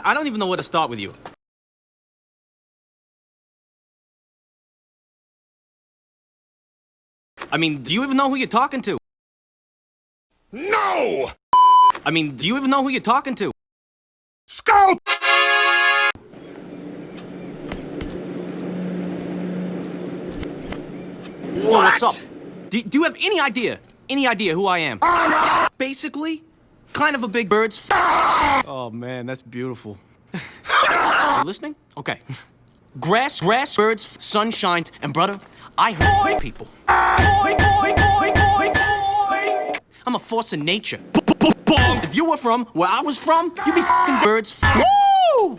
I don't even know where to start with you. I mean, do you even know who you're talking to? No! I mean, do you even know who you're talking to? Scout! So what's up? Do you have any idea? Any idea who I am? Basically, kind of a big bird's. Oh man, that's beautiful. You listening? Okay. Grass, birds, sun shines, and brother, I hurt people. I'm a force of nature. If you were from where I was from, you'd be fucking birds. Woo!